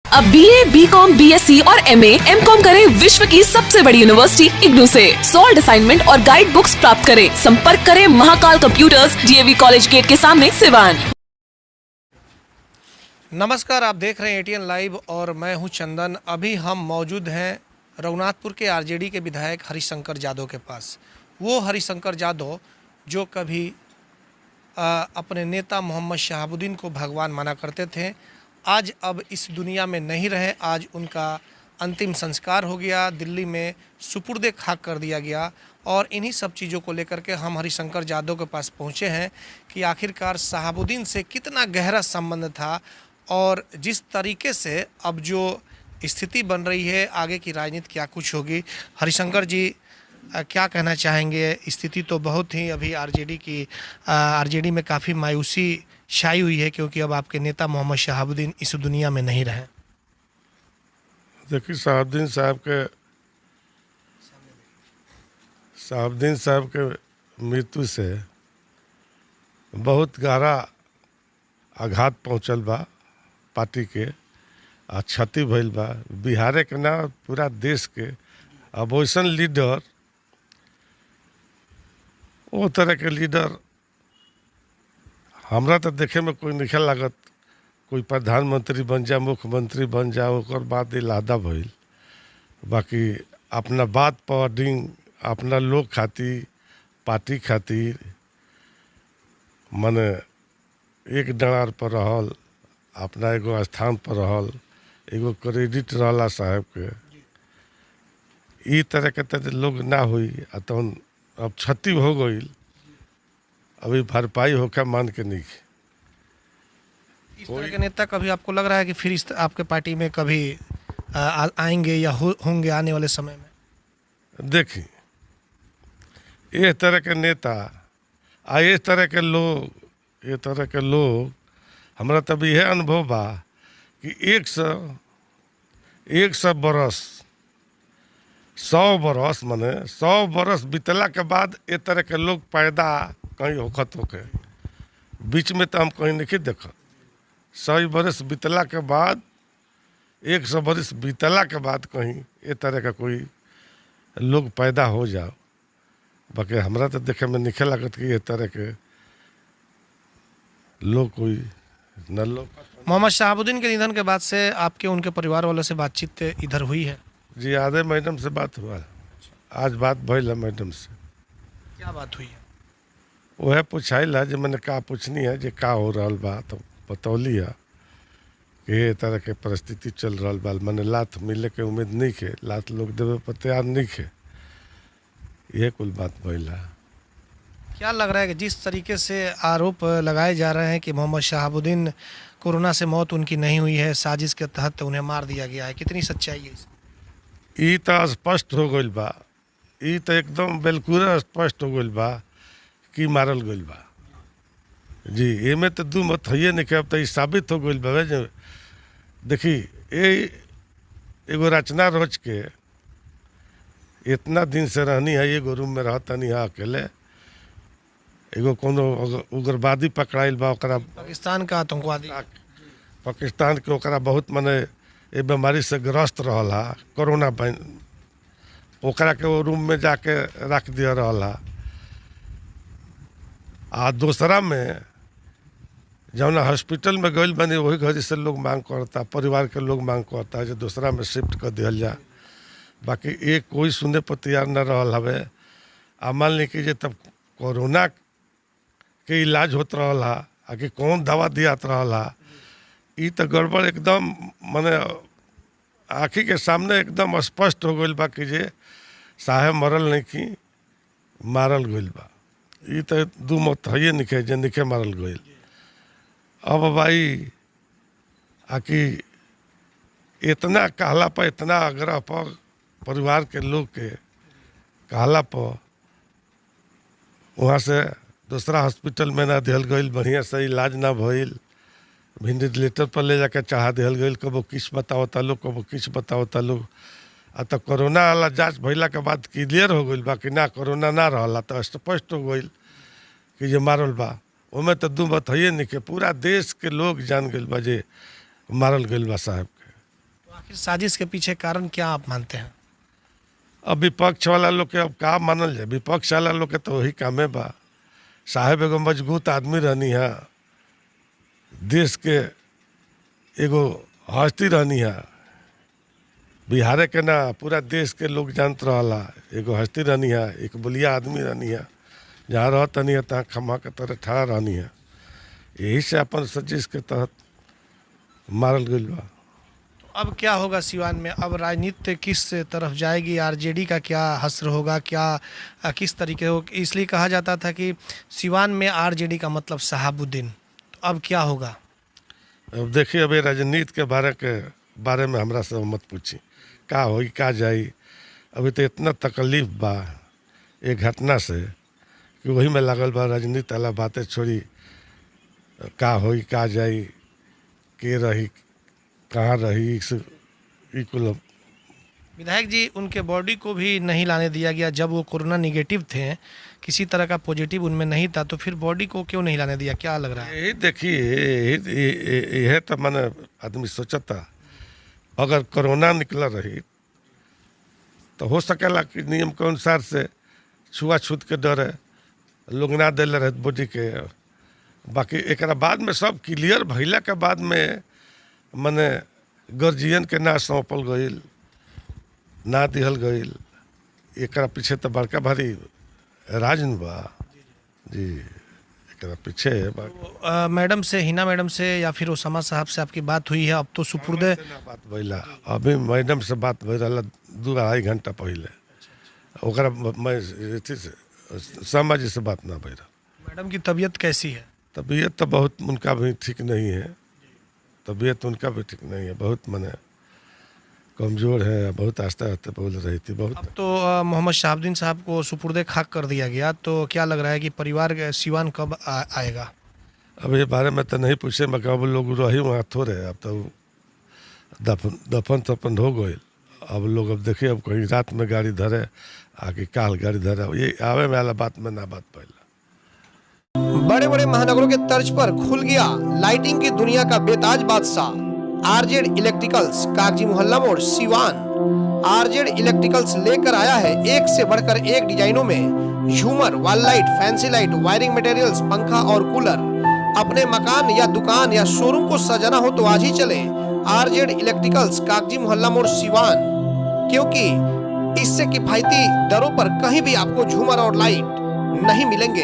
अब BA, BCom, BSc और MA, MCom करें विश्व की सबसे बड़ी यूनिवर्सिटी इग्नू से। सॉल्ड असाइनमेंट और गाइड बुक्स प्राप्त करें। संपर्क करें Mahakal computers, DAV college gate के सामने, सिवान। नमस्कार, आप देख रहे हैं ATN लाइव और मैं हूं चंदन। अभी हम मौजूद हैं रघुनाथपुर के RJD के विधायक हरिशंकर यादव के पास। वो हरिशंकर यादव जो कभी अपने नेता मोहम्मद शहाबुद्दीन को भगवान माना करते थे, आज अब इस दुनिया में नहीं रहे। आज उनका अंतिम संस्कार हो गया, दिल्ली में सुपुर्दे खाक कर दिया गया। और इन्हीं सब चीज़ों को लेकर के हम हरिशंकर यादव के पास पहुँचे हैं कि आखिरकार शहाबुद्दीन से कितना गहरा संबंध था और जिस तरीके से अब जो स्थिति बन रही है, आगे की राजनीति क्या कुछ होगी। हरिशंकर जी, क्या कहना चाहेंगे? स्थिति तो बहुत ही अभी RJD में काफ़ी मायूसी छाई हुई है, क्योंकि अब आपके नेता मोहम्मद शहाबुद्दीन इस दुनिया में नहीं रहे। देखिए, शहाबुद्दीन साहब के मृत्यु से बहुत गहरा आघात पहुँचल बा पार्टी के, आ क्षति भइल बा बिहार के ना पूरा देश के। अब वैसन लीडर, वो तरह के लीडर हमरा तो देखे में कोई नहीं लागत। कोई प्रधानमंत्री बन जा, मुख्यमंत्री बन जा, ओकर बाद इलादा भइल। बाकी अपना बात पावर्डिंग, अपना लोग खातिर, पार्टी खातिर मने एक डरार पर रहल, अपना एगो स्थान पर रहल, एगो क्रेडिट रहला साहब के। ई तरह के तो लोग ना हुई, तो अब क्षति हो गई, अभी भरपाई होकर मान के नहीं। इस तरह के नेता कभी आपको लग रहा है कि फिर इस आपके पार्टी में कभी आएंगे या होंगे आने वाले समय में? देखिए, ये तरह के नेता आ ये तरह के लोग हमारा तब यह अनुभव बा कि 100 बरस 100 बरस माने 100 बरस बीतला के बाद ये तरह के लोग पैदा कहीं होखत होके। बीच में तो हम कहीं नहीं देखत। 100 बरस बीतला के बाद, 100 बरस बीतला के बाद कहीं ये तरह का कोई लोग पैदा हो जाओ। बाकी हमरा तो देखे में नहीं लागत कि ये तरह के लोग कोई न लोग। मोहम्मद शहाबुद्दीन के निधन के बाद से आपके उनके परिवार वालों से बातचीत इधर हुई है? जी, आधे मैडम से बात हुआ। आज बात भइल है मैडम से। क्या बात हुई है? वह पूछाइल है, जो मैंने का पूछनी है, जो का हो रहा बा, तो बतौली है कि ये तरह के परिस्थिति चल रहा बा। मैंने लात मिले के उम्मीद नहीं के, लात लोग देवे पर तैयार नहीं के, ये कुल बात भइल है। क्या लग रहा है कि जिस तरीके से आरोप लगाए जा रहे हैं कि मोहम्मद शहाबुद्दीन कोरोना से मौत उनकी नहीं हुई है, साजिश के तहत उन्हें मार दिया गया है, कितनी सच्चाई है इसमें? ई तो स्पष्ट हो गई बा, ई तो एकदम बिल्कुल स्पष्ट हो गई बा कि मारल गई बा। जी, ये में तो दू मत है नहीं कि अब तो ये साबित हो गई बा। जो देखी, ये एगो रचना रोज के इतना दिन से रहनी है, एगो रूम में रहता नहीं है अकेले। एगो कोनो उग्रवादी पकड़ाइल बा, पाकिस्तान का आतंकवादी, पाकिस्तान के, ओकरा बहुत मने ये बीमारी से ग्रस्त रहला, कोरोना बन, ओकरा के वो रूम में जाके रख दिया रहला। आ दूसरा में जौन हॉस्पिटल में गइल बनी, वही घर से लोग मांग करता, परिवार के लोग मांग करता जो दूसरा में शिफ्ट कर दिया जाए। बाकी एक कोई सुने पर तैयार न रहल हवे। आ मान ली कि तब कोरोना के इलाज होत रहा, आगे कौन दवा दियात रहा, ई तो गड़बड़ एकदम माने आँखी के सामने एकदम स्पष्ट हो गई बा कि जे साहेब मरल नहीं कि मारल गइल बा। ई तो दू मत है नहीं जे निके मारल गइल। अब भाई आकि इतना कहला पर, इतना आग्रह पर, परिवार के लोग के कहला पर वहाँ से दूसरा हॉस्पिटल में ना दिहल गई, बढ़िया से इलाज ना भइल, वेंटिलेटर पर ले जाकर चाह दिहल गई। कबो किस बतावता लोग, कबो किस बतावता लोग। आ तो कोरोना वाला जांच भइला के बाद क्लियर हो गई बा कि ना कोरोना ना रहला, तो स्पष्ट हो गई कि ये मारल बा। ओमें तो दू मत है नहीं कि पूरा देश के लोग जान गए बा जे मारल गइल बा साहब के। साजिश के पीछे कारण क्या आप मानते हैं? अब विपक्ष वाला लोग के अब का मानल जाए, विपक्ष वाला लोग के तो वही कामे बा। साहेब एगो मजबूत आदमी रहनी है, देश के एगो हस्ती रहनी है, बिहार के ना पूरा देश के लोग जानत रहला, एगो हस्ती रहनी है, एक बलिया आदमी रहनी है, जहाँ रहतनी है तहाँ खम्हा के तरह ठड़ा रहनी है। यही से अपन साजिश के तहत मारल गइल बा। अब क्या होगा सिवान में? अब राजनीति किस तरफ जाएगी? आरजेडी का क्या हश्र होगा? क्या किस तरीके हो? इसलिए कहा जाता था कि सिवान में आरजेडी का मतलब शहाबुद्दीन। तो अब क्या होगा? अब देखिए, अभी राजनीति के बारे में हमरा से मत पूछी, का होई का जाई। अभी तो इतना तकलीफ बा एक घटना से कि वही में लागल बा। राजनीति वाला बातें छोड़ी, का होई का जाई, के रही कहाँ रही, ई कुल। विधायक जी, उनके बॉडी को भी नहीं लाने दिया गया जब वो कोरोना निगेटिव थे, किसी तरह का पॉजिटिव उनमें नहीं था, तो फिर बॉडी को क्यों नहीं लाने दिया? क्या लग रहा है? यही देखिए, यह तो मैंने आदमी सोचता अगर कोरोना निकला रही तो हो सकेला कि नियम के अनुसार से छुआछूत के डर है लोग ना दिल रहे बॉडी के। बाकी एक बाद में सब क्लियर भैला के बाद में मने गार्जियन के ना सौंपल गईल, ना दिहल गईल। एक पीछे तो बड़का भारी राज बा जी, एक पीछे मैडम से, हिना मैडम से या फिर ओसामा साहब से आपकी बात हुई है? अब तो सुपुर्दे बात भैला, अभी मैडम से बात भई रहा 2-2.5 घंटा पहले। ओकरा मैं शर्मा जी से बात ना भई रहा। मैडम की तबीयत कैसी है? तबीयत तो बहुत उनका भी ठीक नहीं है, तबीयत उनका भी ठीक नहीं है, बहुत मने कमज़ोर है, बहुत आस्ते आस्ते बोल रही थी बहुत। अब तो मोहम्मद शहाबुद्दीन साहब को सुपुर्दे खाक कर दिया गया, तो क्या लग रहा है कि परिवार सिवान कब आएगा? अब ये बारे में तो नहीं पूछे, मगर अब लोग रही वहाँ थोड़े, अब तो दफन तफन हो गए। अब लोग अब देखिए, अब कहीं रात में गाड़ी धरे, आगे काल गाड़ी धरे, ये आवे में वाला बात में ना बात पहला। बड़े बड़े महानगरों के तर्ज पर खुल गया लाइटिंग की दुनिया का बेताज बादशाह आरजेड इलेक्ट्रिकल्स, कागजी मोहल्ला मोड़, सिवान। आरजेड इलेक्ट्रिकल्स लेकर आया है एक से बढ़कर एक डिजाइनों में झूमर, wall light, fancy light, wiring materials, पंखा और कूलर। अपने मकान या दुकान या शोरूम को सजाना हो तो आज ही चले आरजेड इलेक्ट्रिकल्स, कागजी मोहल्ला मोड़, सिवान, क्योंकि इससे किफायती दरों पर कहीं भी आपको झूमर और लाइट नहीं मिलेंगे।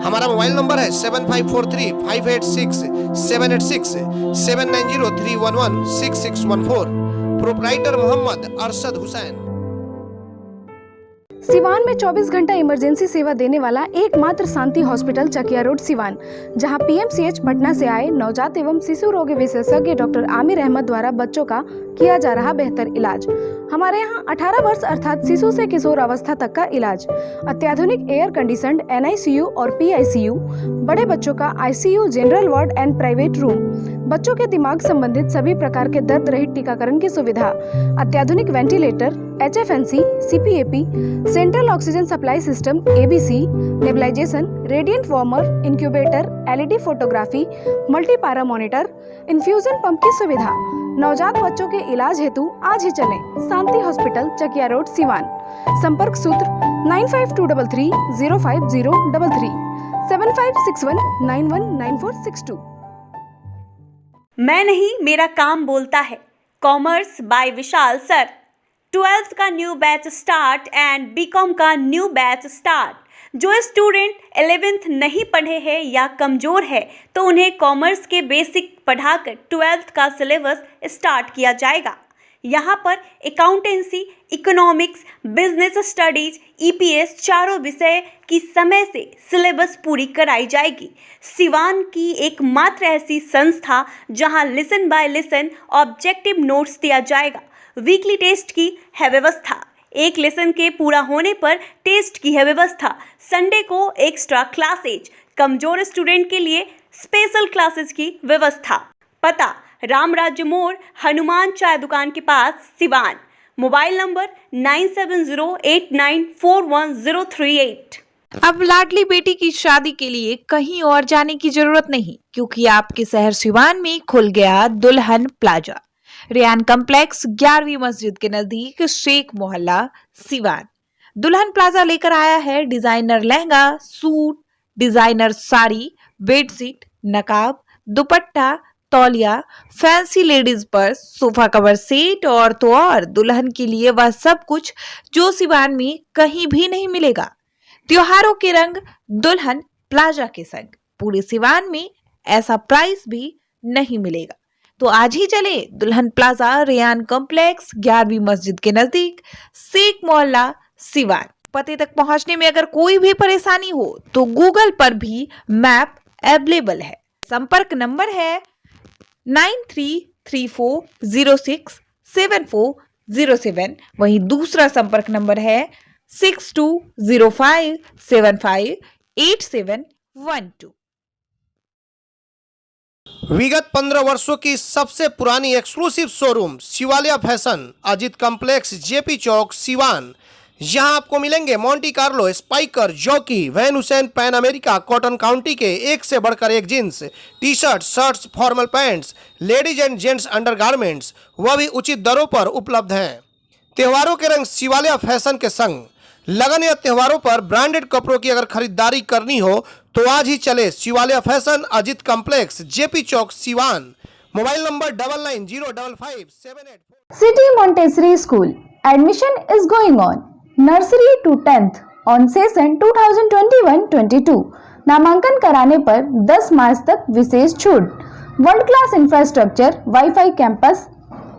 हमारा मोबाइल नंबर है 7543-586-786, 7903116614। प्रोप्राइटर मोहम्मद अरशद हुसैन। सिवान में 24 घंटा इमरजेंसी सेवा देने वाला एकमात्र शांति हॉस्पिटल चकिया रोड सिवान, जहां पीएमसीएच पटना से आए नवजात एवं शिशु रोग विशेषज्ञ डॉक्टर आमिर अहमद द्वारा बच्चों का किया जा रहा बेहतर इलाज। हमारे यहां 18 वर्ष अर्थात शिशु से किशोर अवस्था तक का इलाज, अत्याधुनिक एयर कंडीशनड NICU और PICU, बड़े बच्चों का ICU, general ward and private room, बच्चों के दिमाग संबंधित सभी प्रकार के दर्द रहित टीकाकरण की सुविधा, अत्याधुनिक ventilator, HFNC, CPAP, central oxygen supply system ABC, nebulisation, radiant warmer, incubator, LED photography, multipara monitor, infusion pump की सुविधा। नवजात बच्चों के इलाज हेतु आज ही चलें शांति हॉस्पिटल चकिया रोड सिवान। संपर्क सूत्र 9523305033, 7561919462। मैं नहीं, मेरा काम बोलता है। Commerce by Vishal sir. 12th का new batch start and BCom का न्यू बैच स्टार्ट। जो स्टूडेंट 11th नहीं पढ़े हैं या कमज़ोर है तो उन्हें कॉमर्स के बेसिक पढ़ाकर 12th का सिलेबस स्टार्ट किया जाएगा। यहाँ पर accountancy, economics, business studies, EPS चारों विषय की समय से सिलेबस पूरी कराई जाएगी। सिवान की एकमात्र ऐसी संस्था जहाँ lesson by lesson objective notes दिया जाएगा। वीकली टेस्ट की है व्यवस्था। एक लेसन के पूरा होने पर टेस्ट की है व्यवस्था। संडे को एक्स्ट्रा क्लासेज, कमजोर स्टूडेंट के लिए स्पेशल क्लासेस की व्यवस्था। पता राम राज्य मोड़, हनुमान चाय दुकान के पास, सिवान। Mobile number 9708941038। अब लाडली बेटी की शादी के लिए कहीं और जाने की जरूरत नहीं, क्योंकि आपके शहर सिवान में खुल गया दुल्हन प्लाजा। रेयान कॉम्प्लेक्स 11वीं मस्जिद के नजदीक शेख मोहल्ला सिवान। दुल्हन प्लाजा लेकर आया है designer lehenga, suit, designer sari, bedsheet, नकाब, दुपट्टा, तौलिया, fancy ladies purse, sofa cover set और तो और दुल्हन के लिए वह सब कुछ जो सिवान में कहीं भी नहीं मिलेगा। त्योहारों के रंग दुल्हन प्लाजा के संग पूरे सिवान में ऐसा प्राइस भी नहीं मिलेगा। तो आज ही चले दुल्हन प्लाजा रेयान कॉम्प्लेक्स 11वीं मस्जिद के नजदीक शेख मोहल्ला सिवान। पते तक पहुंचने में अगर कोई भी परेशानी हो तो गूगल पर भी मैप अवेलेबल है। संपर्क नंबर है 9334067407। वहीं दूसरा संपर्क नंबर है 6205758712। विगत 15 वर्षों की सबसे पुरानी exclusive showroom Shivaliya fashion, Ajit complex, JP chowk, Siwan. यहाँ आपको मिलेंगे Monte Carlo, Spykar, Jockey, Van Heusen, Pan America, Cotton County के एक से बढ़कर एक jeans, T shirt, shirts, formal pants, ladies and gents undergarments, वह भी उचित दरों पर उपलब्ध हैं। त्योहारों के रंग शिवालिया फैशन के संग। लगन या त्योहारों पर ब्रांडेड कपड़ों की अगर खरीदारी करनी हो तो आज ही चले Shivaliya fashion, Ajit complex, JP chowk, Siwan. Mobile number 99055784। City Montessori School. Admission is going on. Nursery to 10th on session 2021-22. नामांकन कराने पर 10 मार्च तक विशेष छूट। World class infrastructure, WiFi campus,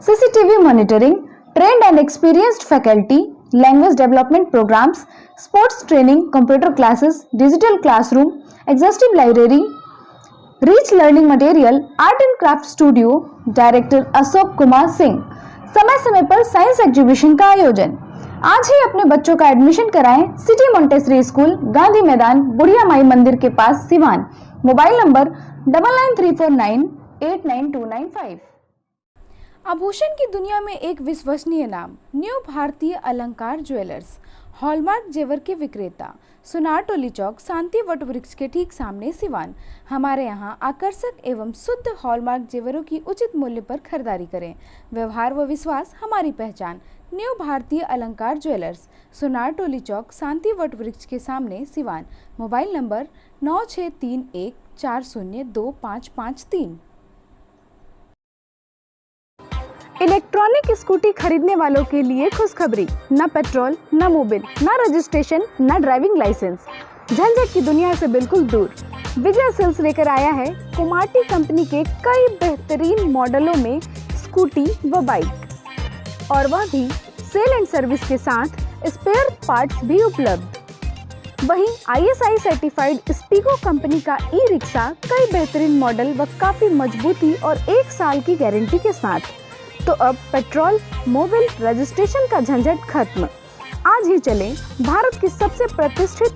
CCTV monitoring, trained and experienced faculty, language development programmes, sports training, computer classes, digital classroom, exhaustive library, rich learning material, art and craft studio. Director Ashok Kumar Singh. समय समय पर science exhibition का आयोजन। आज ही अपने बच्चों का admission कराएं सिटी मोंटेसरी स्कूल, गांधी मैदान, बुढ़िया माई मंदिर के पास, सिवान। Mobile number 9934989295। आभूषण की दुनिया में एक विश्वसनीय नाम, न्यू भारतीय अलंकार ज्वेलर्स, हॉलमार्क जेवर के विक्रेता, सुनार टोली चौक, शांति वट वृक्ष के ठीक सामने, सिवान। हमारे यहाँ आकर्षक एवं शुद्ध हॉलमार्क जेवरों की उचित मूल्य पर खरीदारी करें। व्यवहार व विश्वास हमारी पहचान। न्यू भारतीय अलंकार ज्वेलर्स, सुनार टोली चौक, शांति वट वृक्ष के सामने, Siwan. Mobile number 9631402553। Electronic scooty खरीदने वालों के लिए खुशखबरी। न पेट्रोल, न मोबिल, न रजिस्ट्रेशन, न ड्राइविंग लाइसेंस, झंझट की दुनिया से बिल्कुल दूर। विजय सेल्स लेकर आया है कुमाटी कंपनी के कई बेहतरीन मॉडलों में स्कूटी व बाइक, और वह भी सेल एंड सर्विस के साथ स्पेयर पार्ट्स भी उपलब्ध। वहीं ISI सर्टिफाइड स्पीको कंपनी का ई रिक्शा कई बेहतरीन मॉडल व काफी मजबूती और 1 साल की गारंटी के साथ। तो अब पेट्रोल, मोबिल, रजिस्ट्रेशन का झंझट खत्म। आज ही चलें भारत की सबसे प्रतिष्ठित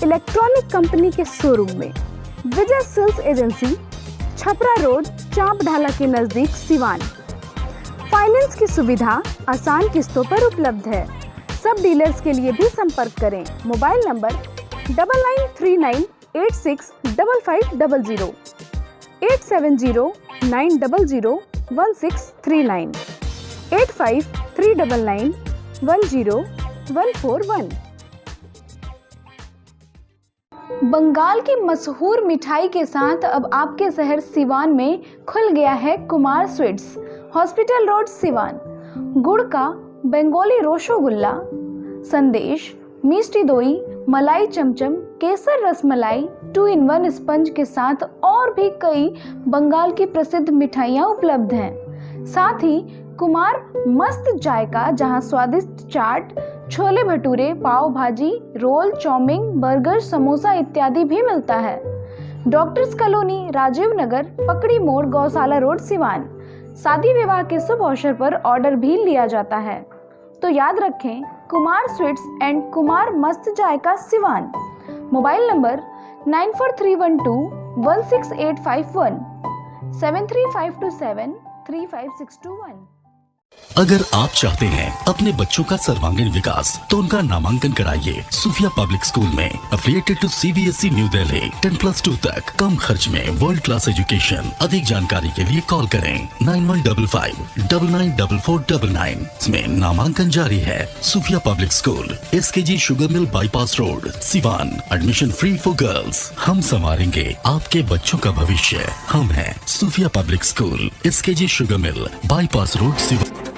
इलेक्ट्रॉनिक कंपनी के शोरूम में। विजय सेल्स एजेंसी, छपरा रोड, चांप ढाला के नजदीक, सिवान। फाइनेंस की सुविधा आसान किस्तों पर उपलब्ध है। सब डीलर्स के लिए भी संपर्क करें। Mobile number 9939865500, 8709001639, 8539910141। बंगाल की मशहूर मिठाई के साथ अब आपके शहर सिवान में खुल गया है Kumar sweets, hospital road, Siwan. गुड़ का बंगाली रसगुल्ला, संदेश, मिष्टी दोई, मलाई चमचम, केसर रसमलाई, 2-in-1 स्पंज के साथ और भी कई बंगाल की प्रसिद्ध मिठाइयाँ उपलब्ध हैं। साथ ही कुमार मस्त जायका, जहां स्वादिष्ट चाट, छोले भटूरे, पाव भाजी, रोल, चाउमीन, बर्गर, समोसा इत्यादि भी मिलता है। डॉक्टर्स कॉलोनी, राजीव नगर, पकड़ी मोड़, गौशाला रोड, सिवान। शादी विवाह के शुभ अवसर पर ऑर्डर भी लिया जाता है। तो याद रखें, कुमार स्वीट्स एंड कुमार मस्त जायका, सिवान। Mobile number 9431216851, 735273561। अगर आप चाहते हैं अपने बच्चों का सर्वांगीण विकास तो उनका नामांकन कराइए सूफिया पब्लिक स्कूल में, affiliated to CBSE new Delhi. 10+2 तक कम खर्च में वर्ल्ड क्लास एजुकेशन। अधिक जानकारी के लिए कॉल करें 9155994499। इसमें नामांकन जारी है। Sufia public school, SKG sugar mill bypass road, Siwan. Admission free for girls. हम संवारेंगे आपके बच्चों का भविष्य। हम हैं Sufia public school, SKG sugar mill bypass road, Siwan.